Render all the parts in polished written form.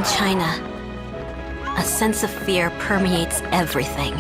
In China, a sense of fear permeates everything.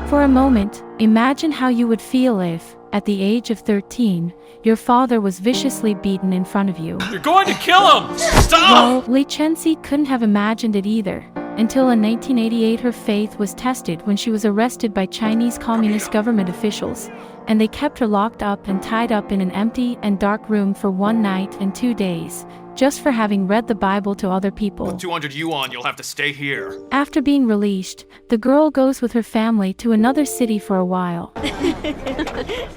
For a moment, imagine how you would feel if, at the age of 13, your father was viciously beaten in front of you. You're going to kill him! Stop! Well, Chenxi couldn't have imagined it either, until in 1988 her faith was tested when she was arrested by Chinese Communist government officials, and they kept her locked up and tied up in an empty and dark room for 1 night and 2 days, just for having read the Bible to other people. With 200 yuan, you'll have to stay here. After being released, the girl goes with her family to another city for a while.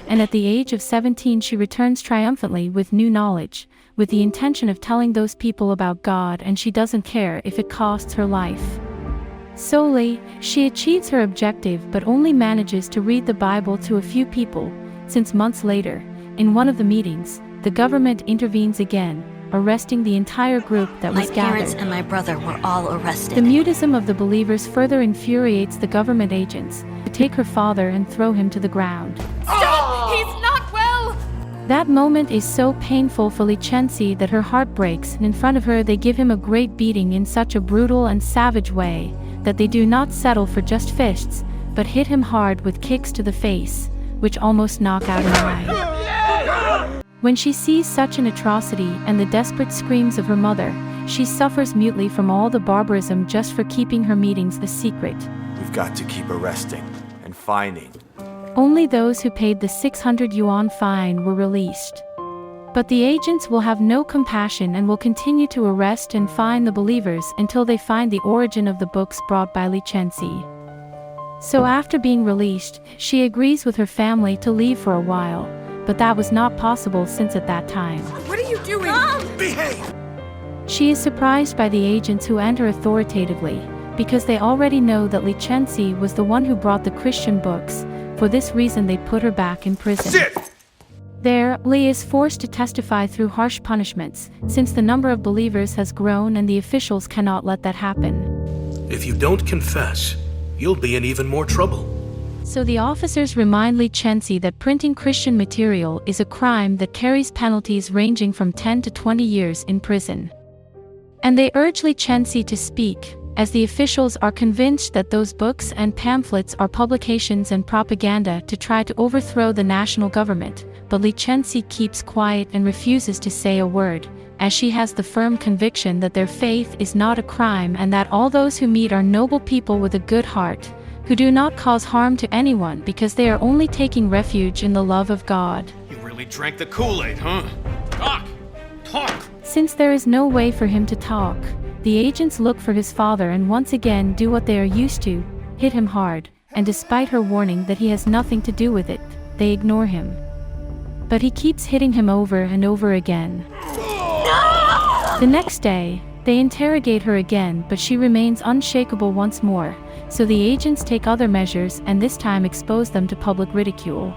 And at the age of 17 she returns triumphantly with new knowledge, with the intention of telling those people about God, and she doesn't care if it costs her life. Slowly, she achieves her objective but only manages to read the Bible to a few people, since months later, in one of the meetings, the government intervenes again, arresting the entire group that was gathered. My parents and my brother were all arrested. The mutism of the believers further infuriates the government agents, who take her father and throw him to the ground. Stop! He's not well! That moment is so painful for Chenxi that her heart breaks, and in front of her they give him a great beating in such a brutal and savage way, that they do not settle for just fists, but hit him hard with kicks to the face, which almost knock out an eye. When she sees such an atrocity and the desperate screams of her mother, she suffers mutely from all the barbarism just for keeping her meetings a secret. We've got to keep arresting and fining. Only those who paid the 600 yuan fine were released. But the agents will have no compassion and will continue to arrest and fine the believers until they find the origin of the books brought by Chenxi. So after being released, she agrees with her family to leave for a while, but that was not possible since at that time. What are you doing? Behave! She is surprised by the agents who enter authoritatively, because they already know that Chenxi was the one who brought the Christian books. For this reason they put her back in prison. Sit! There, Li is forced to testify through harsh punishments, since the number of believers has grown and the officials cannot let that happen. If you don't confess, you'll be in even more trouble. So the officers remind Chenxi that printing Christian material is a crime that carries penalties ranging from 10 to 20 years in prison. And they urge Chenxi to speak, as the officials are convinced that those books and pamphlets are publications and propaganda to try to overthrow the national government, but Chenxi keeps quiet and refuses to say a word, as she has the firm conviction that their faith is not a crime and that all those who meet are noble people with a good heart, who do not cause harm to anyone because they are only taking refuge in the love of God. You really drank the Kool-Aid, huh? Talk! Talk! Since there is no way for him to talk, the agents look for his father and once again do what they are used to, hit him hard, and despite her warning that he has nothing to do with it, they ignore him. But he keeps hitting him over and over again. The next day, they interrogate her again, but she remains unshakable once more, so the agents take other measures and this time expose them to public ridicule.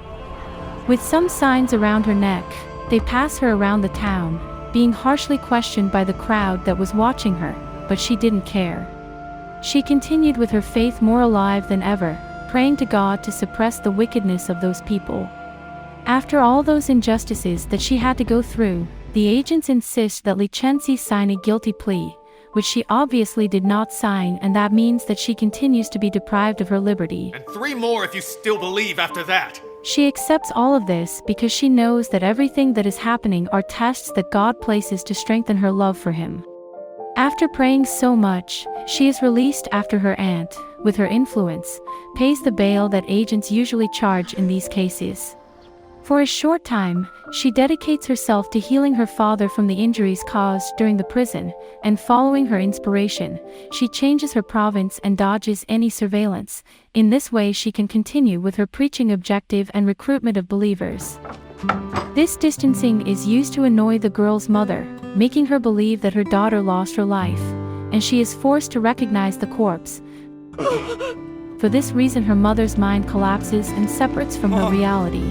With some signs around her neck, they pass her around the town, being harshly questioned by the crowd that was watching her, but she didn't care. She continued with her faith more alive than ever, praying to God to suppress the wickedness of those people. After all those injustices that she had to go through, the agents insist that Chenxi sign a guilty plea, which she obviously did not sign, and that means that she continues to be deprived of her liberty. And 3 more if you still believe after that. She accepts all of this because she knows that everything that is happening are tests that God places to strengthen her love for him. After praying so much, she is released after her aunt, with her influence, pays the bail that agents usually charge in these cases. For a short time, she dedicates herself to healing her father from the injuries caused during the prison, and following her inspiration, she changes her province and dodges any surveillance. In this way she can continue with her preaching objective and recruitment of believers. This distancing is used to annoy the girl's mother, making her believe that her daughter lost her life, and she is forced to recognize the corpse. For this reason her mother's mind collapses and separates from her reality.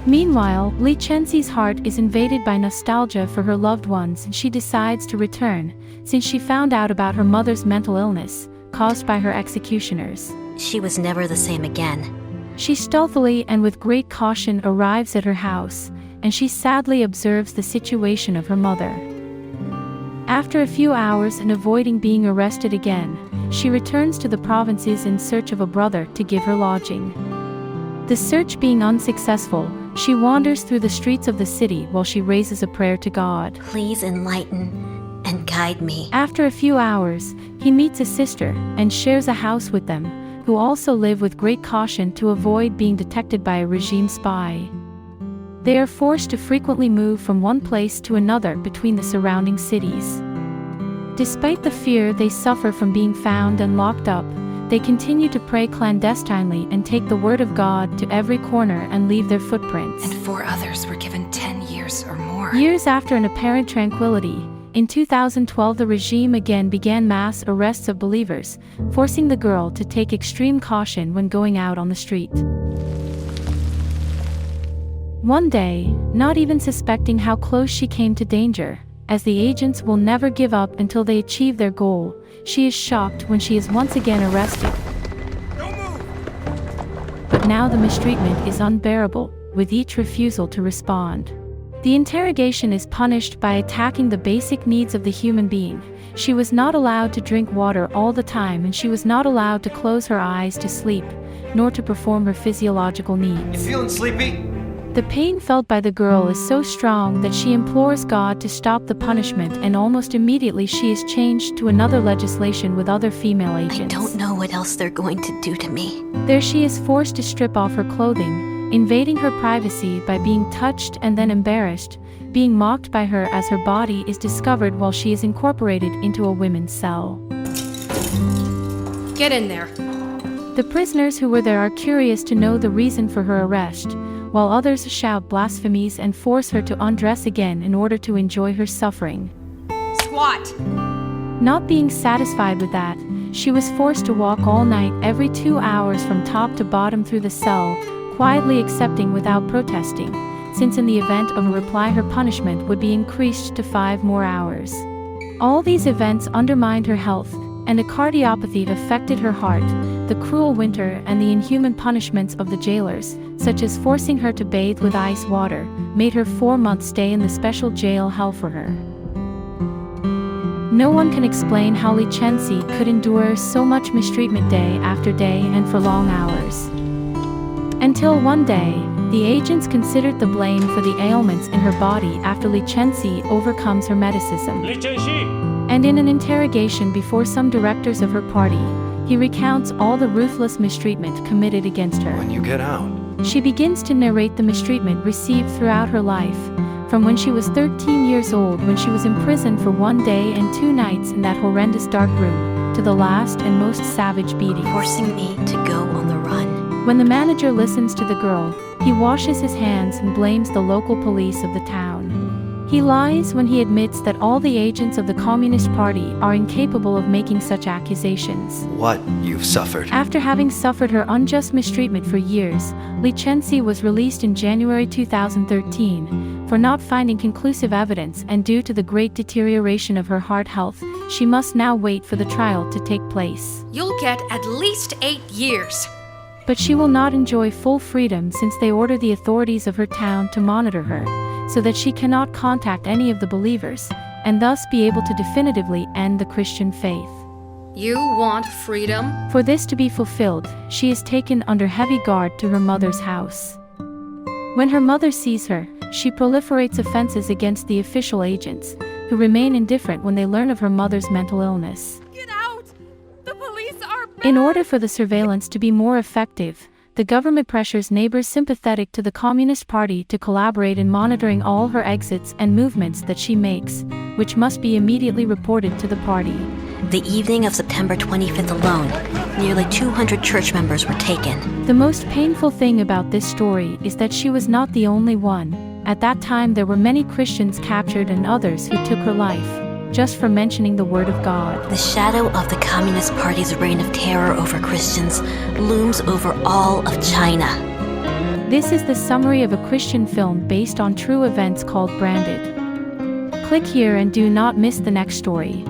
Meanwhile, Chenxi's heart is invaded by nostalgia for her loved ones and she decides to return, since she found out about her mother's mental illness, caused by her executioners. She was never the same again. She stealthily and with great caution arrives at her house, and she sadly observes the situation of her mother. After a few hours and avoiding being arrested again, she returns to the provinces in search of a brother to give her lodging. The search being unsuccessful, she wanders through the streets of the city while she raises a prayer to God. Please enlighten and guide me. After a few hours, he meets a sister and shares a house with them, who also live with great caution to avoid being detected by a regime spy. They are forced to frequently move from one place to another between the surrounding cities. Despite the fear they suffer from being found and locked up, they continue to pray clandestinely and take the word of God to every corner and leave their footprints. And 4 others were given 10 years or more. Years after an apparent tranquility, in 2012 the regime again began mass arrests of believers, forcing the girl to take extreme caution when going out on the street. One day, not even suspecting how close she came to danger, as the agents will never give up until they achieve their goal, she is shocked when she is once again arrested. But now the mistreatment is unbearable, with each refusal to respond. The interrogation is punished by attacking the basic needs of the human being. She was not allowed to drink water all the time, and she was not allowed to close her eyes to sleep, nor to perform her physiological needs. You feeling sleepy? The pain felt by the girl is so strong that she implores God to stop the punishment, and almost immediately she is changed to another legislation with other female agents. I don't know what else they're going to do to me. There she is forced to strip off her clothing, invading her privacy by being touched and then embarrassed, being mocked by her as her body is discovered while she is incorporated into a women's cell. Get in there. The prisoners who were there are curious to know the reason for her arrest, while others shout blasphemies and force her to undress again in order to enjoy her suffering. Squat. Not being satisfied with that, she was forced to walk all night every 2 hours from top to bottom through the cell, quietly accepting without protesting, since in the event of a reply her punishment would be increased to 5 more hours. All these events undermined her health, and a cardiopathy affected her heart. The cruel winter and the inhuman punishments of the jailers, such as forcing her to bathe with ice water, made her 4-month stay in the special jail hell for her. No one can explain how Chenxi could endure so much mistreatment day after day and for long hours. Until one day, the agents considered the blame for the ailments in her body after Chenxi overcomes her medicism. And in an interrogation before some directors of her party, he recounts all the ruthless mistreatment committed against her. When you get out, She begins to narrate the mistreatment received throughout her life, from when she was 13 years old, when she was imprisoned for 1 day and 2 nights in that horrendous dark room, to the last and most savage beatings. Forcing me to go on the run. When the manager listens to the girl, he washes his hands and blames the local police of the town. He lies when he admits that all the agents of the Communist Party are incapable of making such accusations. what you've suffered. After having suffered her unjust mistreatment for years, Chenxi was released in January 2013. For not finding conclusive evidence and due to the great deterioration of her heart health, she must now wait for the trial to take place. You'll get at least 8 years. But she will not enjoy full freedom since they order the authorities of her town to monitor her, so that she cannot contact any of the believers, and thus be able to definitively end the Christian faith. You want freedom? For this to be fulfilled, she is taken under heavy guard to her mother's house. When her mother sees her, she proliferates offenses against the official agents, who remain indifferent when they learn of her mother's mental illness. Get out! The police are bad. In order for the surveillance to be more effective, the government pressures neighbors sympathetic to the Communist Party to collaborate in monitoring all her exits and movements that she makes, which must be immediately reported to the party. The evening of September 25th alone, nearly 200 church members were taken. The most painful thing about this story is that she was not the only one. At that time there were many Christians captured and others who took her life, just for mentioning the word of God. The shadow of the Communist Party's reign of terror over Christians looms over all of China. This is the summary of a Christian film based on true events called Branded. Click here and do not miss the next story.